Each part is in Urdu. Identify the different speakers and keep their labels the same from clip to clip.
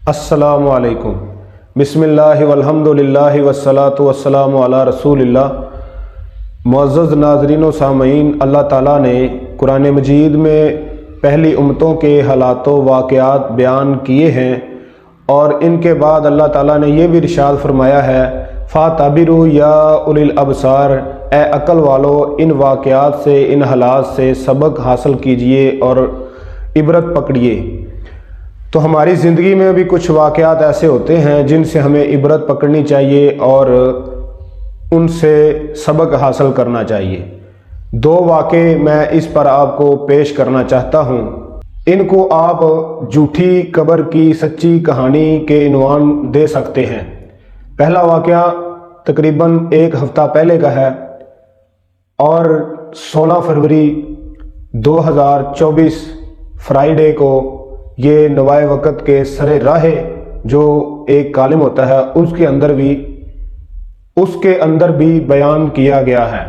Speaker 1: السلام علیکم۔ بسم اللہ والحمدللہ والصلاۃ والسلام علی رسول اللہ۔ معزز ناظرین و سامعین، اللہ تعالیٰ نے قرآن مجید میں پہلی امتوں کے حالات و واقعات بیان کیے ہیں، اور ان کے بعد اللہ تعالیٰ نے یہ بھی ارشاد فرمایا ہے فَاعْتَبِرُوا يَا أُولِي الْأَبْصَارِ، اے عقل والو ان واقعات سے، ان حالات سے سبق حاصل کیجئے اور عبرت پکڑیے۔ تو ہماری زندگی میں بھی کچھ واقعات ایسے ہوتے ہیں جن سے ہمیں عبرت پکڑنی چاہیے اور ان سے سبق حاصل کرنا چاہیے۔ دو واقعے میں اس پر آپ کو پیش کرنا چاہتا ہوں۔ ان کو آپ جھوٹی قبر کی سچی کہانی کے عنوان دے سکتے ہیں۔ پہلا واقعہ تقریباً ایک ہفتہ پہلے کا ہے، اور 16 فروری 2024 فرائیڈے کو یہ نوائے وقت کے سر راہ جو ایک کالم ہوتا ہے اس کے اندر بھی بیان کیا گیا ہے۔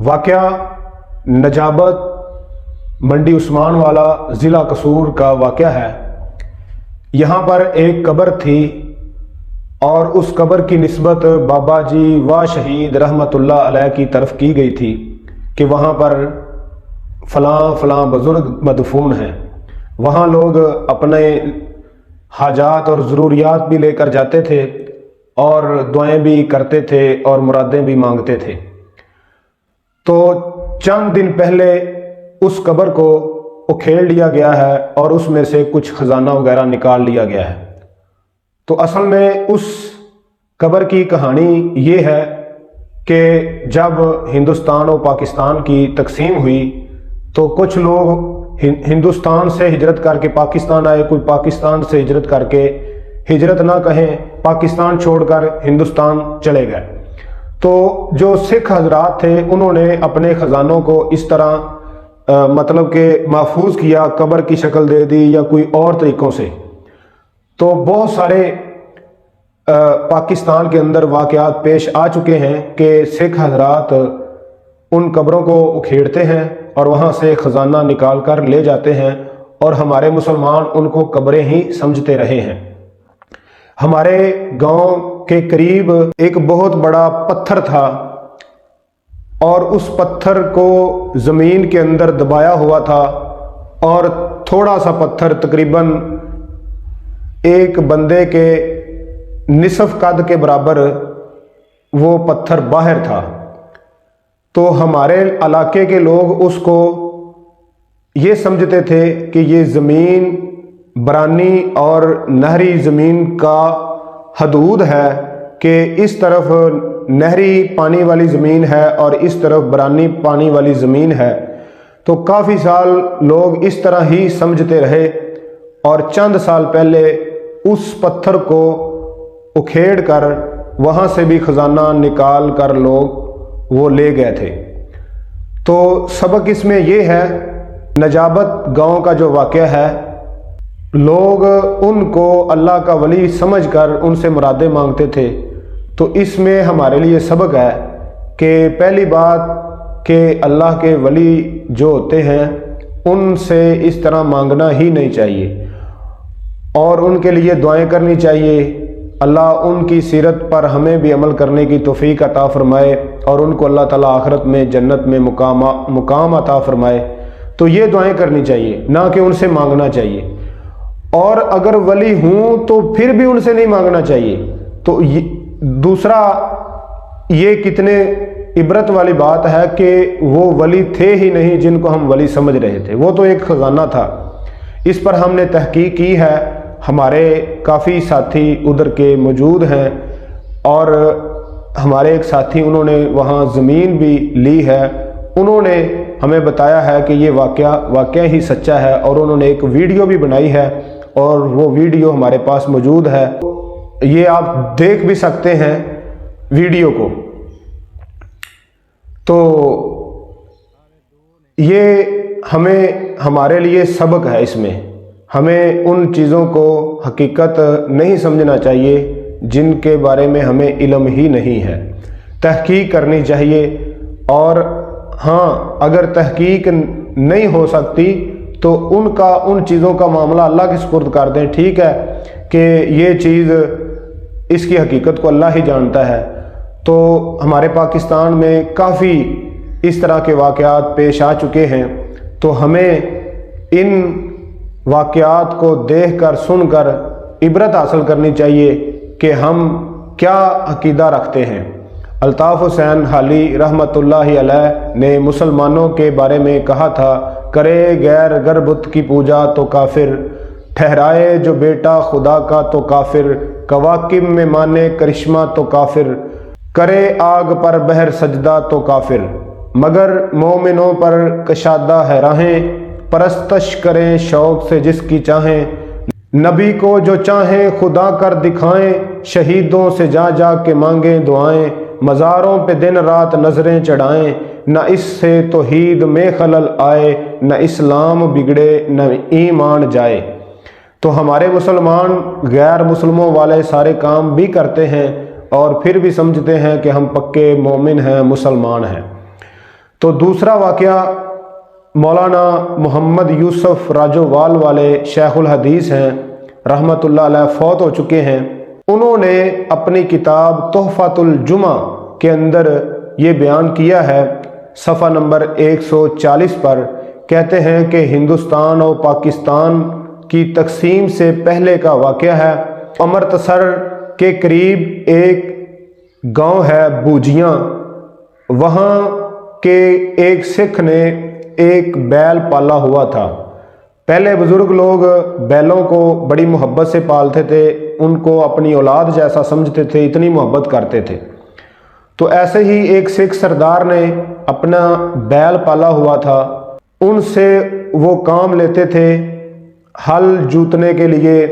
Speaker 1: واقعہ نجابت منڈی عثمان والا ضلع قصور کا واقعہ ہے۔ یہاں پر ایک قبر تھی، اور اس قبر کی نسبت بابا جی و شہید رحمت اللہ علیہ کی طرف کی گئی تھی کہ وہاں پر فلاں فلاں بزرگ مدفون ہیں۔ وہاں لوگ اپنے حاجات اور ضروریات بھی لے کر جاتے تھے، اور دعائیں بھی کرتے تھے اور مرادیں بھی مانگتے تھے۔ تو چند دن پہلے اس قبر کو اکھیڑ لیا گیا ہے اور اس میں سے کچھ خزانہ وغیرہ نکال لیا گیا ہے۔ تو اصل میں اس قبر کی کہانی یہ ہے کہ جب ہندوستان و پاکستان کی تقسیم ہوئی تو کچھ لوگ ہندوستان سے ہجرت کر کے پاکستان آئے، کوئی پاکستان سے ہجرت کر کے، ہجرت نہ کہیں، پاکستان چھوڑ کر ہندوستان چلے گئے۔ تو جو سکھ حضرات تھے انہوں نے اپنے خزانوں کو اس طرح مطلب کہ محفوظ کیا، قبر کی شکل دے دی یا کوئی اور طریقوں سے۔ تو بہت سارے پاکستان کے اندر واقعات پیش آ چکے ہیں کہ سکھ حضرات ان قبروں کو اکھیڑتے ہیں اور وہاں سے خزانہ نکال کر لے جاتے ہیں، اور ہمارے مسلمان ان کو قبریں ہی سمجھتے رہے ہیں۔ ہمارے گاؤں کے قریب ایک بہت بڑا پتھر تھا، اور اس پتھر کو زمین کے اندر دبایا ہوا تھا، اور تھوڑا سا پتھر تقریباً ایک بندے کے نصف قد کے برابر وہ پتھر باہر تھا۔ تو ہمارے علاقے کے لوگ اس کو یہ سمجھتے تھے کہ یہ زمین برانی اور نہری زمین کا حدود ہے، کہ اس طرف نہری پانی والی زمین ہے اور اس طرف برانی پانی والی زمین ہے۔ تو کافی سال لوگ اس طرح ہی سمجھتے رہے، اور چند سال پہلے اس پتھر کو اکھیڑ کر وہاں سے بھی خزانہ نکال کر لوگ وہ لے گئے تھے۔ تو سبق اس میں یہ ہے، نجابت گاؤں کا جو واقعہ ہے، لوگ ان کو اللہ کا ولی سمجھ کر ان سے مرادیں مانگتے تھے۔ تو اس میں ہمارے لیے سبق ہے کہ پہلی بات کہ اللہ کے ولی جو ہوتے ہیں ان سے اس طرح مانگنا ہی نہیں چاہیے، اور ان کے لیے دعائیں کرنی چاہیے۔ اللہ ان کی سیرت پر ہمیں بھی عمل کرنے کی توفیق عطا فرمائے، اور ان کو اللہ تعالیٰ آخرت میں جنت میں مقام عطا فرمائے۔ تو یہ دعائیں کرنی چاہیے، نہ کہ ان سے مانگنا چاہیے۔ اور اگر ولی ہوں تو پھر بھی ان سے نہیں مانگنا چاہیے۔ تو دوسرا یہ کتنے عبرت والی بات ہے کہ وہ ولی تھے ہی نہیں جن کو ہم ولی سمجھ رہے تھے، وہ تو ایک خزانہ تھا۔ اس پر ہم نے تحقیق کی ہے، ہمارے کافی ساتھی ادھر کے موجود ہیں، اور ہمارے ایک ساتھی انہوں نے وہاں زمین بھی لی ہے، انہوں نے ہمیں بتایا ہے کہ یہ واقعہ ہی سچا ہے، اور انہوں نے ایک ویڈیو بھی بنائی ہے، اور وہ ویڈیو ہمارے پاس موجود ہے۔ یہ آپ دیکھ بھی سکتے ہیں ویڈیو کو۔ تو یہ ہمارے لیے سبق ہے، اس میں ہمیں ان چیزوں کو حقیقت نہیں سمجھنا چاہیے جن کے بارے میں ہمیں علم ہی نہیں ہے۔ تحقیق کرنی چاہیے، اور ہاں اگر تحقیق نہیں ہو سکتی تو ان چیزوں کا معاملہ اللہ کے سپرد کر دیں۔ ٹھیک ہے کہ یہ چیز اس کی حقیقت کو اللہ ہی جانتا ہے۔ تو ہمارے پاکستان میں کافی اس طرح کے واقعات پیش آ چکے ہیں، تو ہمیں ان واقعات کو دیکھ کر سن کر عبرت حاصل کرنی چاہیے کہ ہم کیا عقیدہ رکھتے ہیں۔ الطاف حسین حالی رحمۃ اللہ علیہ نے مسلمانوں کے بارے میں کہا تھا، کرے غیر گر بت کی پوجا تو کافر، ٹھہرائے جو بیٹا خدا کا تو کافر، کواکب میں مانے کرشمہ تو کافر، کرے آگ پر بہر سجدہ تو کافر، مگر مومنوں پر کشادہ ہے راہیں، پرستش کریں شوق سے جس کی چاہیں، نبی کو جو چاہیں خدا کر دکھائیں، شہیدوں سے جا جا کے مانگیں دعائیں، مزاروں پہ دن رات نظریں چڑھائیں، نہ اس سے توحید میں خلل آئے، نہ اسلام بگڑے نہ ایمان جائے۔ تو ہمارے مسلمان غیر مسلموں والے سارے کام بھی کرتے ہیں اور پھر بھی سمجھتے ہیں کہ ہم پکے مومن ہیں، مسلمان ہیں۔ تو دوسرا واقعہ مولانا محمد یوسف راجووال والے شیخ الحدیث ہیں رحمۃ اللہ علیہ، فوت ہو چکے ہیں۔ انہوں نے اپنی کتاب تحفۃ الجمہ کے اندر یہ بیان کیا ہے، صفحہ نمبر 140 پر کہتے ہیں کہ ہندوستان اور پاکستان کی تقسیم سے پہلے کا واقعہ ہے۔ امرتسر کے قریب ایک گاؤں ہے بوجیاں، وہاں کے ایک سکھ نے ایک بیل پالا ہوا تھا۔ پہلے بزرگ لوگ بیلوں کو بڑی محبت سے پالتے تھے، ان کو اپنی اولاد جیسا سمجھتے تھے، اتنی محبت کرتے تھے۔ تو ایسے ہی ایک سکھ سردار نے اپنا بیل پالا ہوا تھا، ان سے وہ کام لیتے تھے، ہل جوتنے کے لیے،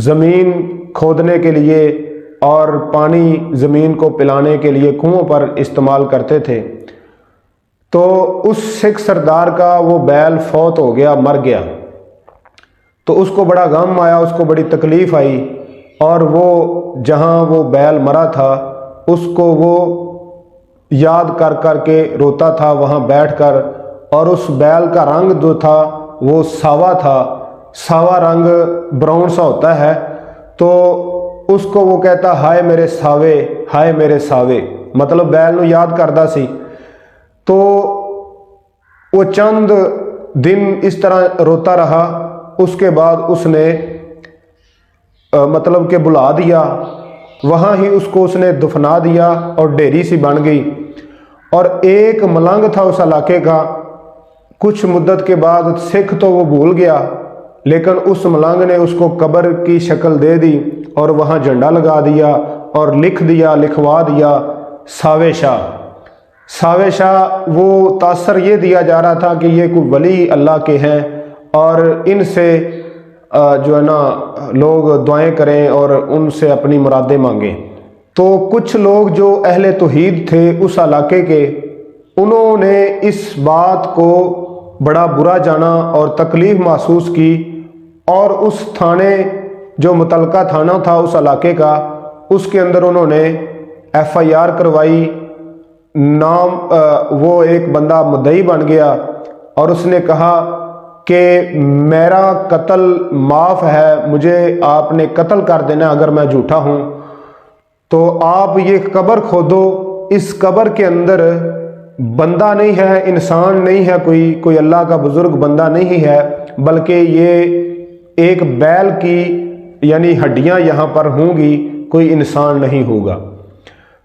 Speaker 1: زمین کھودنے کے لیے اور پانی زمین کو پلانے کے لیے کنووں پر استعمال کرتے تھے۔ تو اس سکھ سردار کا وہ بیل فوت ہو گیا، مر گیا۔ تو اس کو بڑا غم آیا، اس کو بڑی تکلیف آئی، اور وہ جہاں وہ بیل مرا تھا اس کو وہ یاد کر کر کے روتا تھا وہاں بیٹھ کر، اور اس بیل کا رنگ جو تھا وہ ساوا تھا، ساوا رنگ براؤن سا ہوتا ہے۔ تو اس کو وہ کہتا، ہائے میرے ساوے، ہائے میرے ساوے، مطلب بیل نو یاد کردا سی۔ تو وہ چند دن اس طرح روتا رہا، اس کے بعد اس نے مطلب کہ بلا دیا، وہاں ہی اس کو اس نے دفنا دیا اور ڈیری سی بن گئی۔ اور ایک ملنگ تھا اس علاقے کا، کچھ مدت کے بعد سکھ تو وہ بھول گیا، لیکن اس ملنگ نے اس کو قبر کی شکل دے دی اور وہاں جھنڈا لگا دیا اور لکھوا دیا ساوے شاہ۔ ساوے شاہ وہ تاثر یہ دیا جا رہا تھا کہ یہ کوئی ولی اللہ کے ہیں اور ان سے جو ہے نا لوگ دعائیں کریں اور ان سے اپنی مرادیں مانگیں۔ تو کچھ لوگ جو اہل توحید تھے اس علاقے کے، انہوں نے اس بات کو بڑا برا جانا اور تکلیف محسوس کی، اور اس تھانے جو متعلقہ تھانہ تھا اس علاقے کا، اس کے اندر انہوں نے FIR کروائی، نام وہ ایک بندہ مدعی بن گیا اور اس نے کہا کہ میرا قتل معاف ہے، مجھے آپ نے قتل کر دینا اگر میں جھوٹا ہوں، تو آپ یہ قبر کھودو، اس قبر کے اندر بندہ نہیں ہے، انسان نہیں ہے، کوئی اللہ کا بزرگ بندہ نہیں ہے، بلکہ یہ ایک بیل کی یعنی ہڈیاں یہاں پر ہوں گی، کوئی انسان نہیں ہوگا۔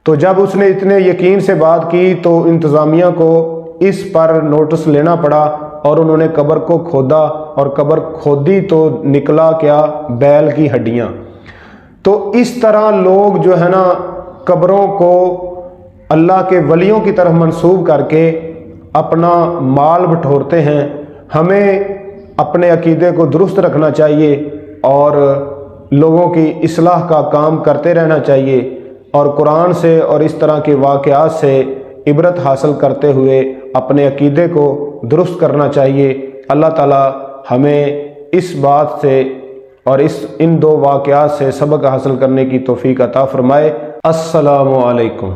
Speaker 1: تو جب اس نے اتنے یقین سے بات کی تو انتظامیہ کو اس پر نوٹس لینا پڑا، اور انہوں نے قبر کو کھودا، اور قبر کھودی تو نکلا کیا؟ بیل کی ہڈیاں۔ تو اس طرح لوگ جو ہے نا قبروں کو اللہ کے ولیوں کی طرف منسوب کر کے اپنا مال بٹورتے ہیں۔ ہمیں اپنے عقیدے کو درست رکھنا چاہیے اور لوگوں کی اصلاح کا کام کرتے رہنا چاہیے، اور قرآن سے اور اس طرح کے واقعات سے عبرت حاصل کرتے ہوئے اپنے عقیدے کو درست کرنا چاہیے۔ اللہ تعالی ہمیں اس بات سے اور ان دو واقعات سے سبق حاصل کرنے کی توفیق عطا فرمائے۔ السلام علیکم۔